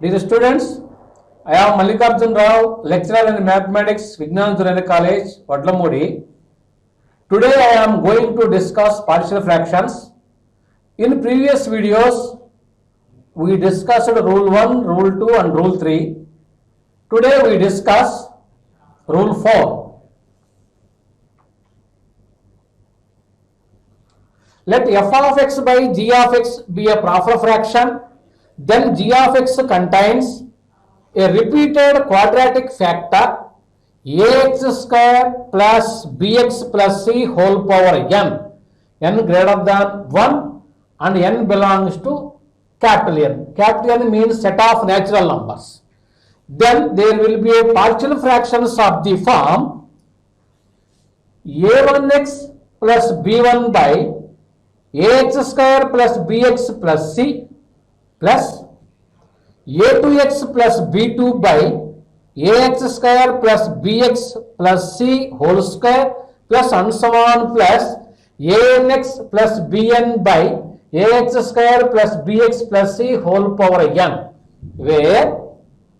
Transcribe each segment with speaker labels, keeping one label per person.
Speaker 1: Dear students, I am Mallikarjun Rao, lecturer in mathematics, Vignan Surendra College, Vadlamudi. Today I am going to discuss partial fractions. In previous videos, we discussed rule 1, rule 2 and rule 3. Today we discuss rule 4. Let f of x by g of x be a proper fraction, then g of x contains a repeated quadratic factor ax square plus bx plus c whole power n greater than 1 and n belongs to capital N. Capital N means set of natural numbers. Then there will be a partial fractions of the form a1x plus b1 by ax square plus bx plus c plus a2x plus b2 by ax square plus bx plus c whole square plus and so on plus anx plus bn by ax square plus bx plus c whole power n, where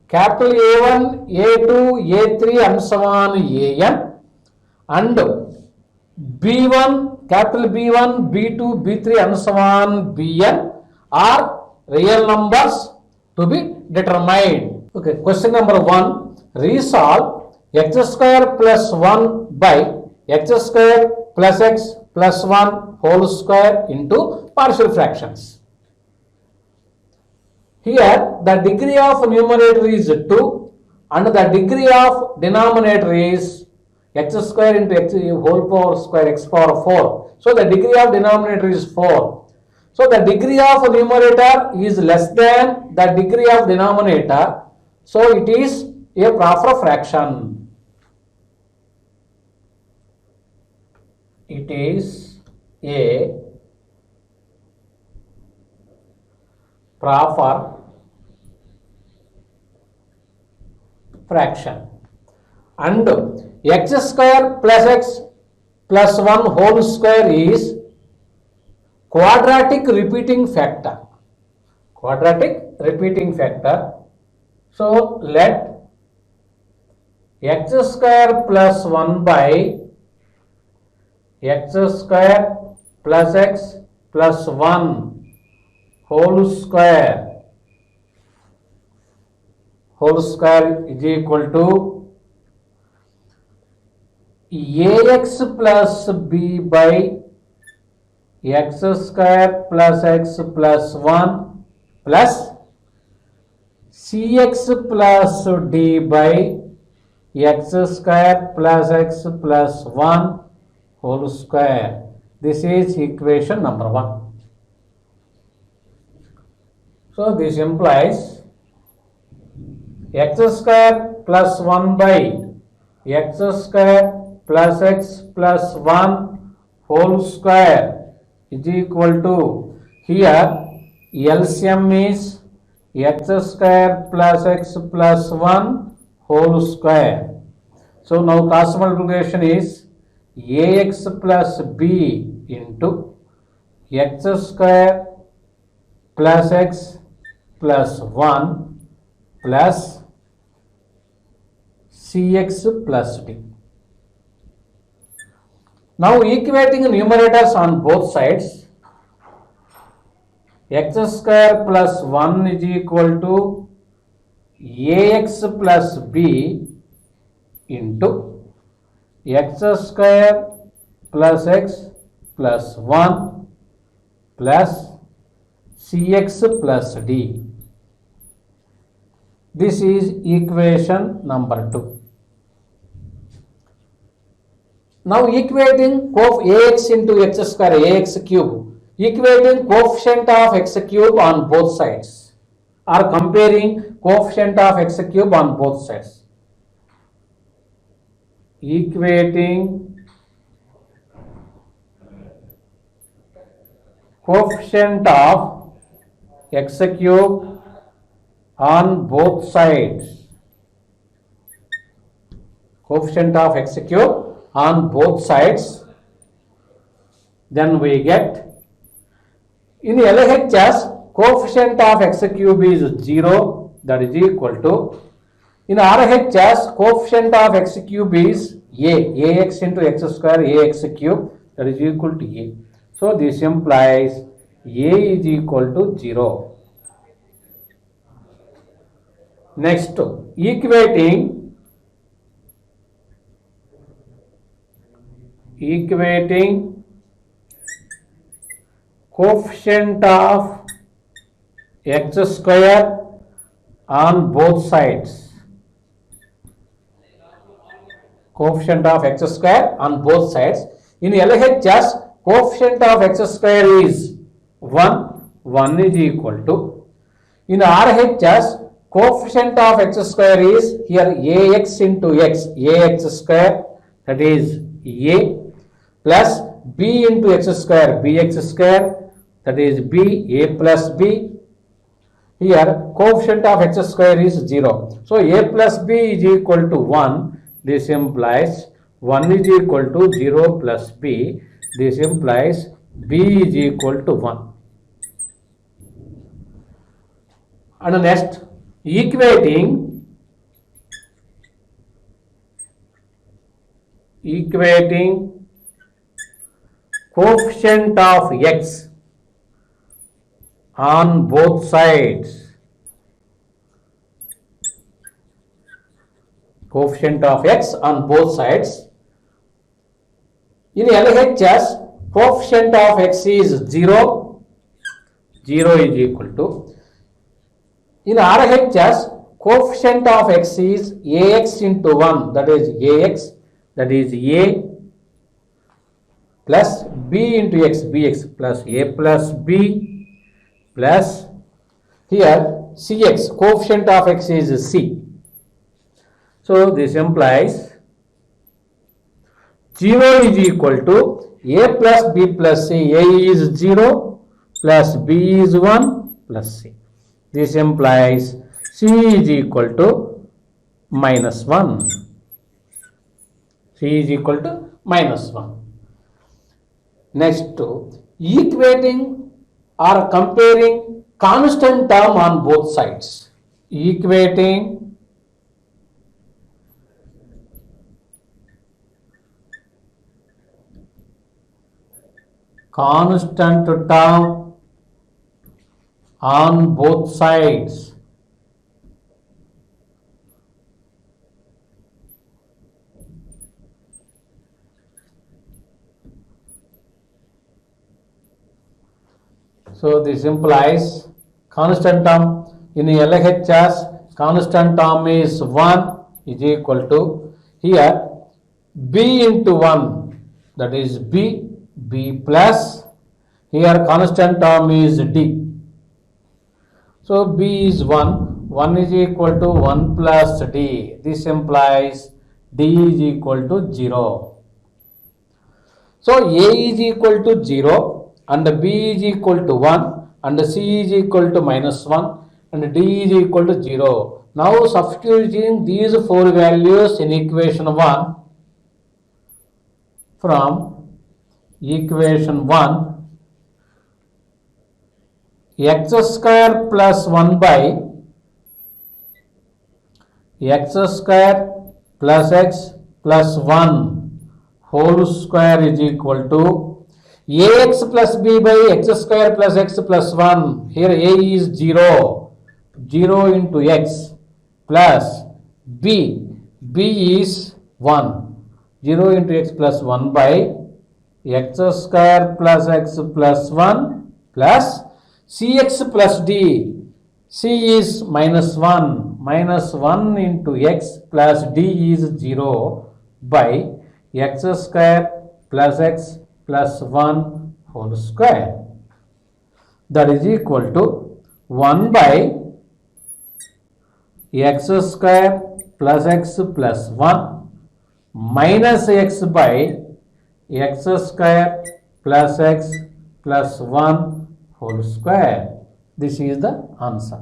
Speaker 1: capital A1, A2, A3 and so on an and B1, capital B1, B2, B3 and so on Bn are real numbers to be determined. Okay, question number 1. Resolve x square plus 1 by x square plus x plus 1 whole square into partial fractions. Here the degree of numerator is 2 and the degree of denominator is x square into x whole power square x power 4. So the degree of denominator is 4. So the degree of numerator is less than the degree of denominator. So it is a proper fraction. It is a proper fraction. And x square plus x plus 1 whole square is quadratic repeating factor. Quadratic repeating factor. So let x square plus 1 by x square plus x plus 1 whole square is equal to ax plus b by x square plus x plus 1 plus cx plus d by x square plus x plus 1 whole square. This is equation number 1. So this implies x square plus 1 by x square plus x plus 1 whole square is equal to, here LCM is x square plus x plus 1 whole square. So now cross multiplication is ax plus b into x square plus x plus 1 plus cx plus d. Now equating numerators on both sides, x square plus 1 is equal to ax plus b into x square plus x plus 1 plus cx plus d. This is equation number 2. Now equating ax into x square, ax cube, equating coefficient of x cube on both sides, or comparing coefficient of x cube on both sides. Equating coefficient of x cube on both sides. Coefficient of x cube on both sides, then we get, in LHS coefficient of x cube is 0 that is equal to, in RHS, coefficient of x cube is ax into x square ax cube, that is equal to a. So this implies a is equal to 0. Next, equating coefficient of x square on both sides. Coefficient of x square on both sides. In LHS, coefficient of x square is 1. 1 is equal to. In RHS, coefficient of x square is here ax into x, ax square, that is a, plus b into x square, bx square, that is b, a plus b. Here coefficient of x square is 0. So a plus b is equal to 1. This implies 1 is equal to 0 plus b. This implies b is equal to 1. And next, equating coefficient of x on both sides. Coefficient of x on both sides. In LHS, coefficient of x is 0. 0 is equal to. In RHS, coefficient of x is ax into 1, that is ax, that is a, plus b into x, bx, plus a plus b, plus here cx, coefficient of x is c. So this implies 0 is equal to a plus b plus c. A is 0 plus b is 1 plus c. This implies c is equal to minus 1. C is equal to minus 1. Next, equating or comparing constant term on both sides. Equating constant term on both sides. So this implies constant term in LHS, constant term is 1 is equal to, here b into 1, that is b, b plus, here constant term is d. So b is 1, 1 is equal to 1 plus d. This implies d is equal to 0. So a is equal to 0 and b is equal to 1 and c is equal to minus 1 and d is equal to 0. Now substituting these four values in equation 1, from equation 1, x square plus 1 by x square plus x plus 1 whole square is equal to ax plus b by x square plus x plus 1. Here a is 0, 0 into x, plus b, b is 1, 0 into x plus 1 by x square plus x plus 1 plus cx plus d. C is minus 1, minus 1 into x plus d is 0 by x square plus x plus 1 whole square. That is equal to 1 by x square plus x plus 1 minus x by x square plus x plus 1 whole square. This is the answer.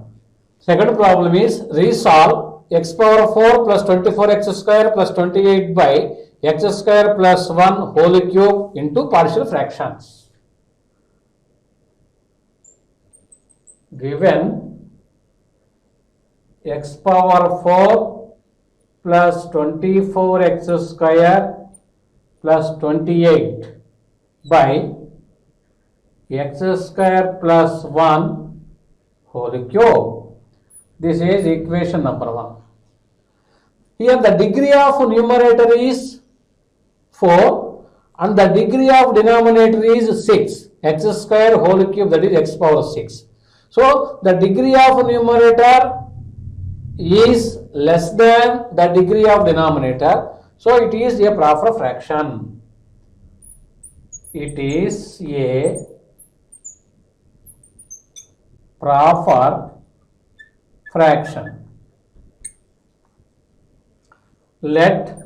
Speaker 1: Second problem is resolve x power 4 plus 24x square plus 28 by x square plus 1 whole cube into partial fractions. Given x power 4 plus 24x square plus 28 by x square plus 1 whole cube. This is equation number 1. Here the degree of numerator is 4 and the degree of denominator is 6. X square whole cube, that is x power 6. So the degree of numerator is less than the degree of denominator. So it is a proper fraction. It is a proper fraction. Let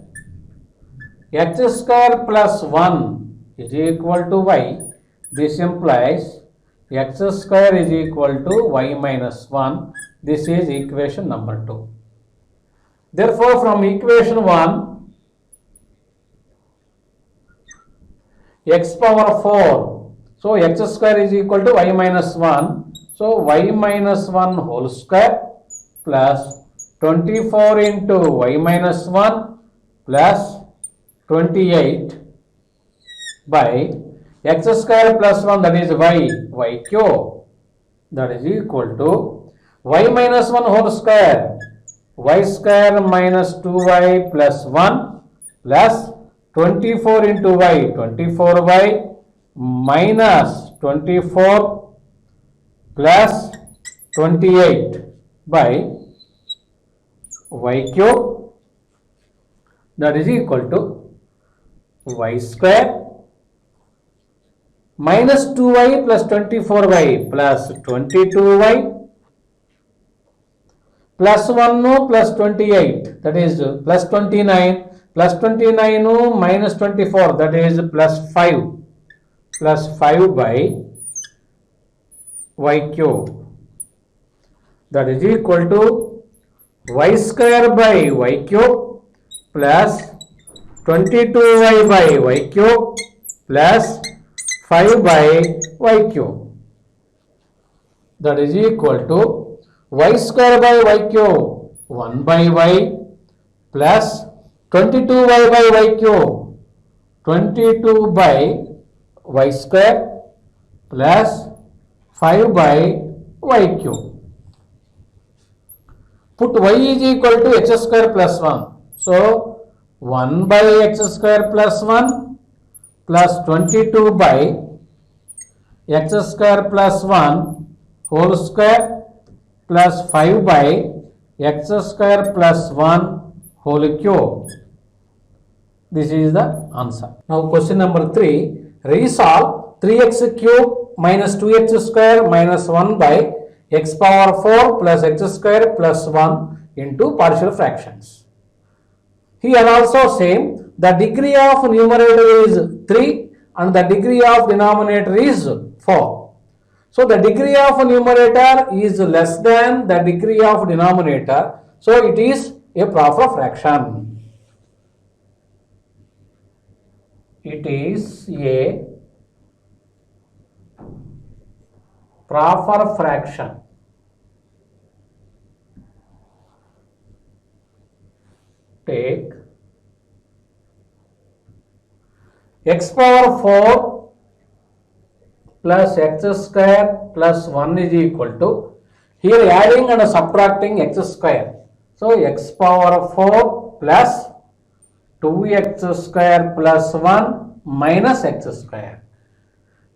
Speaker 1: x square plus 1 is equal to y. This implies x square is equal to y minus 1. This is equation number 2. Therefore, from equation 1, x power 4. So, x square is equal to y minus 1. So, y minus 1 whole square plus 24 into y minus 1 plus 28 by x square plus 1, that is y cube, that is equal to y minus 1 whole square, y square minus 2y plus 1 plus 24 into y, 24y minus 24 plus 28 by y cube, that is equal to y square minus 2y plus 24y plus 22y plus 1 plus 28, that is plus 29, plus 29 minus 24, that is plus 5 by y cube, that is equal to y square by y cube plus 22y by y cube plus 5 by y cube, that is equal to y square by y cube 1 by y plus 22y by y cube 22 by y square plus 5 by y cube. Put y is equal to x square plus 1. So 1 by x square plus 1 plus 22 by x square plus 1 whole square plus 5 by x square plus 1 whole cube. This is the answer. Now question number 3. Resolve 3x cube minus 2x square minus 1 by x power 4 plus x square plus 1 into partial fractions. Here also same, the degree of numerator is 3 and the degree of denominator is 4. So the degree of numerator is less than the degree of denominator. So it is a proper fraction. It is a proper fraction. Take x power 4 plus x square plus 1 is equal to, here adding and subtracting x square. So x power 4 plus 2x square plus 1 minus x square.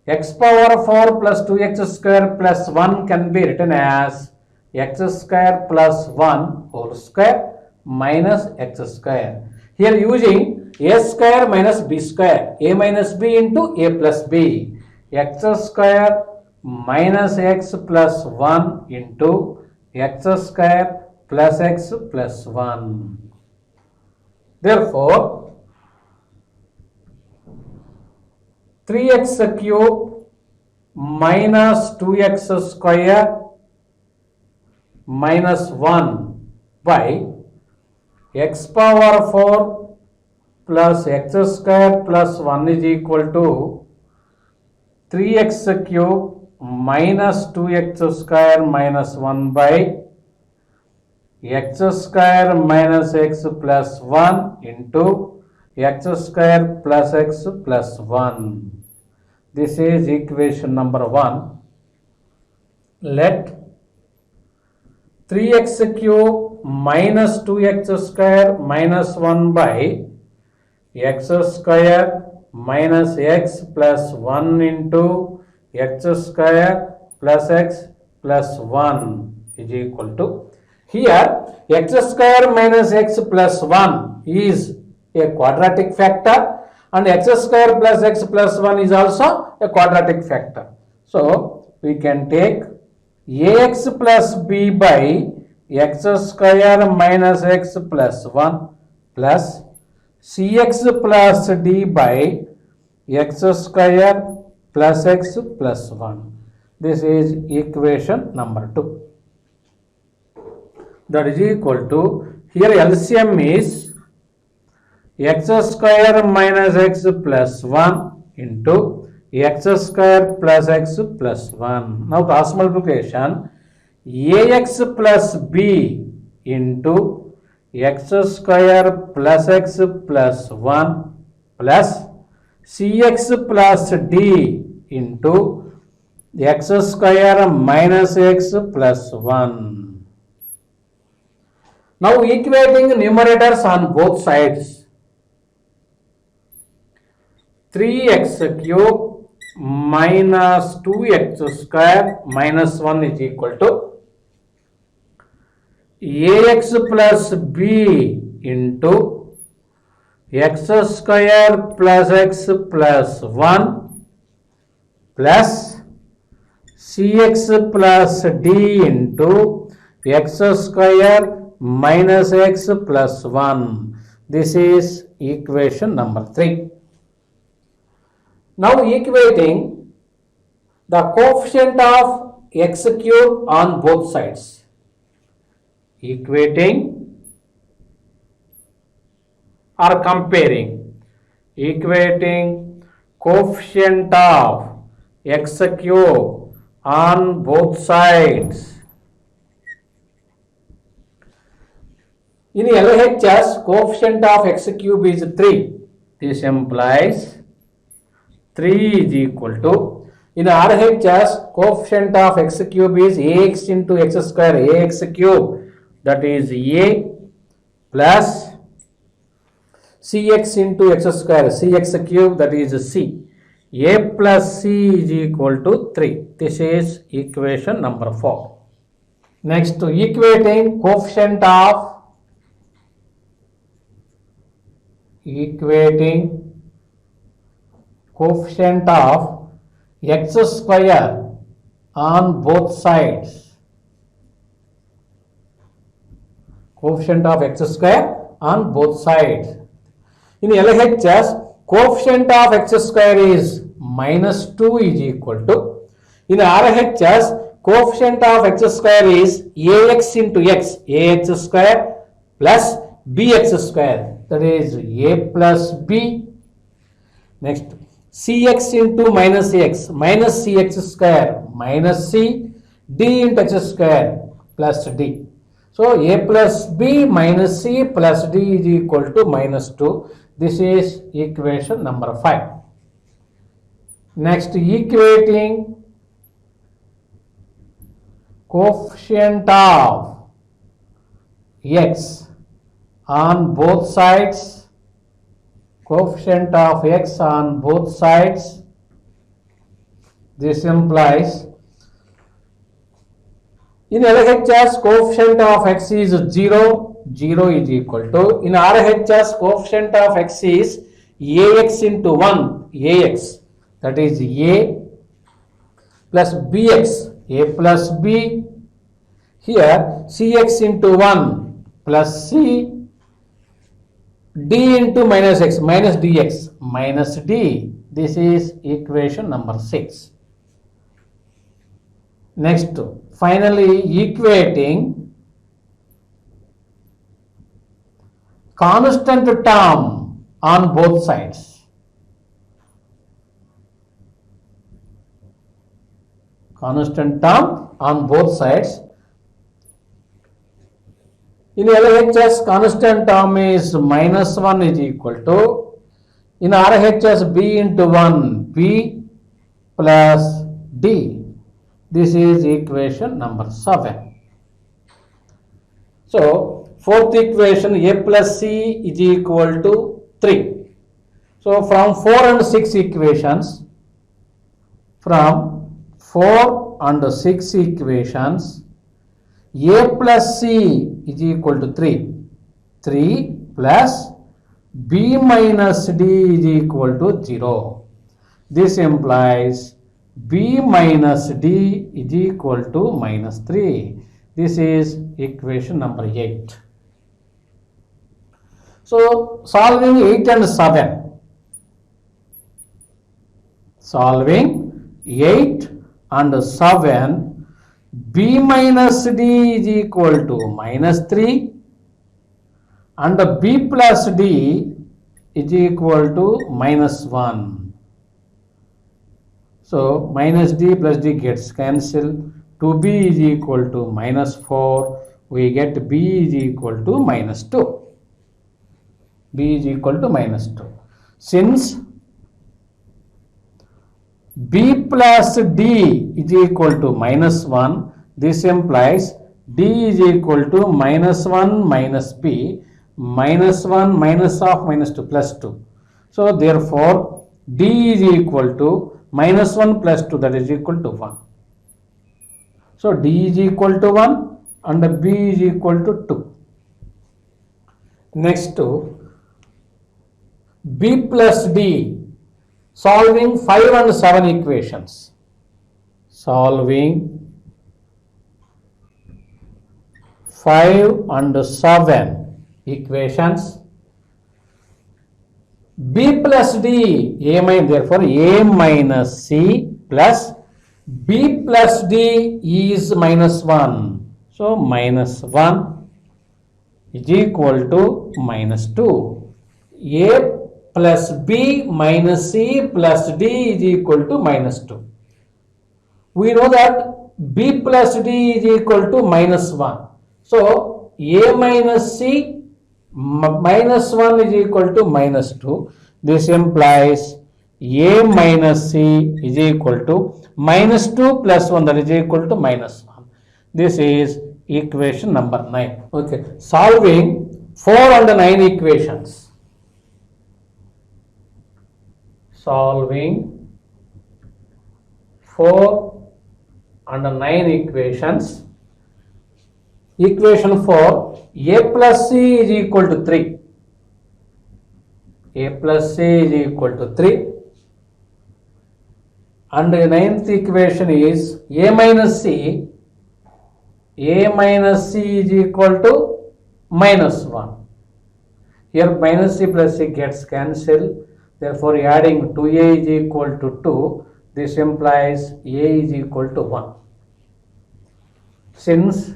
Speaker 1: X power 4 plus 2x square plus 1 can be written as x square plus 1 whole square minus x square. Here using a square minus b square, a minus b into a plus b, x square minus x plus 1 into x square plus x plus 1. Therefore 3x cube minus 2x square minus 1 by x power 4 plus x square plus 1 is equal to 3x cube minus 2x square minus 1 by x square minus x plus 1 into x square plus x plus 1. This is equation number 1. Let 3x cube minus 2x square minus 1 by x square minus x plus 1 into x square plus x plus 1 is equal to, here x square minus x plus 1 is a quadratic factor and x square plus x plus 1 is also a quadratic factor. So we can take ax plus b by x square minus x plus 1 plus cx plus d by x square plus x plus 1. This is equation number 2. That is equal to, here LCM is x square minus x plus 1 into x square plus x plus 1. Now cross multiplication, ax plus b into x square plus x plus 1 plus cx plus d into x square minus x plus 1. Now equating numerators on both sides. 3x cube minus 2x square minus 1 is equal to ax plus b into x square plus x plus 1 plus cx plus d into x square minus x plus 1. This is equation number 3. Now equating the coefficient of x cube on both sides. Equating or comparing. Equating coefficient of x cube on both sides. In LHS, coefficient of x cube is 3. This implies 3 is equal to, in RHS, coefficient of x cube is ax into x square, ax cube, that is a plus cx into x square, cx cube, that is c. A plus c is equal to 3. This is equation number 4. Next, equating coefficient of x square on both sides. Coefficient of x square on both sides. In LHS, coefficient of x square is minus 2 is equal to, in RHS, coefficient of x square is ax into x, ax square plus bx square, that is a plus b. Next, cx into minus x, minus cx square minus c, d into x square plus d. So a plus b minus c plus d is equal to minus 2. This is equation number 5. Next, equating coefficient of x on both sides. Coefficient of x on both sides. This implies, in LHS, coefficient of x is 0, 0 is equal to, in RHS, coefficient of x is ax into 1, ax, that is a plus bx, a plus b. Here cx into 1 plus c, d into minus x, minus dx, minus d. This is equation number 6. Next, finally, equating constant term on both sides. Constant term on both sides. In LHS, constant term is minus 1 is equal to, in RHS, b into 1, b plus d. This is equation number 7. So, fourth equation, a plus c is equal to 3. So, from 4 and 6 equations, from 4 and 6 equations, a plus c is equal to 3. 3 plus b minus d is equal to 0. This implies b minus d is equal to minus 3. This is equation number 8. So, solving 8 and 7. Solving 8 and 7, b minus d is equal to minus 3 and b plus d is equal to minus 1. So, minus d plus d gets cancelled. 2b is equal to minus 4. We get b is equal to minus 2. b is equal to minus 2. Since b plus d is equal to minus 1, this implies d is equal to minus 1 minus b, minus 1 minus of minus 2 plus 2. So, therefore, d is equal to minus 1 plus 2, that is equal to 1. So, d is equal to 1 and b is equal to 2. Next to b plus d, solving 5 and 7 equations. Solving 5 and 7 equations. B plus d, therefore a minus c plus b plus d is minus 1. So, minus 1 is equal to minus 2. A plus b minus c plus d is equal to minus 2. We know that b plus d is equal to minus 1. So, a minus c minus 1 is equal to minus 2. This implies a minus c is equal to minus 2 plus 1, that is equal to minus 1. This is equation number 9. Okay. Solving 4 and 9 equations. Solving 4 and 9 equations. Equation 4, a plus c is equal to 3. A plus c is equal to 3. And the 9th equation is a minus c. A minus c is equal to minus 1. Here minus c plus c gets cancelled. Therefore, adding 2a is equal to 2. This implies a is equal to 1. Since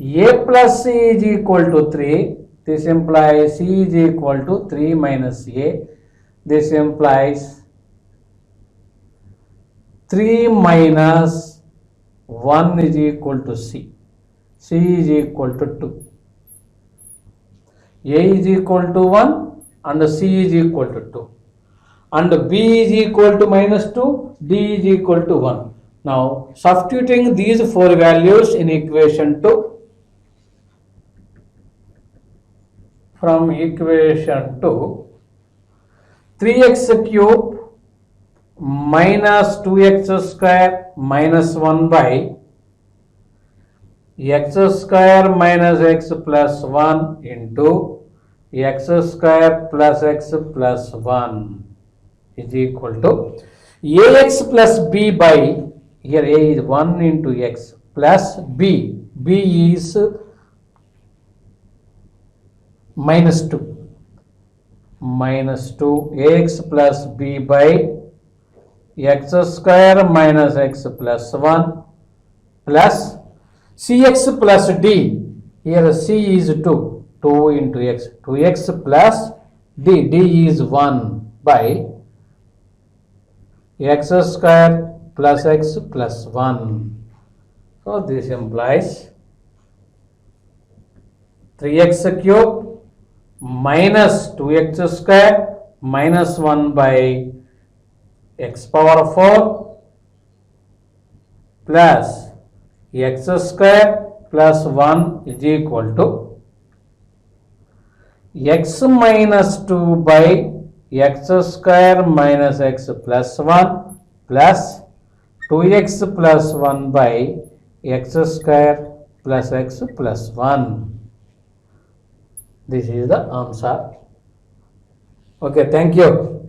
Speaker 1: a plus c is equal to 3, this implies c is equal to 3 minus a. This implies 3 minus 1 is equal to c. C is equal to 2. A is equal to 1 and C is equal to 2. And B is equal to minus 2, D is equal to 1. Now, substituting these 4 values in equation 2, from equation 2, 3x cube minus 2x square minus 1 by x square minus x plus 1 into x square plus x plus 1 is equal to ax plus b by, here a is 1 into x plus b. B is minus 2. Minus 2 ax plus b by x square minus x plus 1 plus cx plus d. Here c is 2. 2 into x. 2x plus d. D is 1 by x square plus x plus 1. So, this implies 3x cube minus 2x square minus 1 by x power 4 plus x square plus 1 is equal to x minus 2 by x square minus x plus 1 plus 2x plus 1 by x square plus x plus 1. This is the answer. Okay, thank you.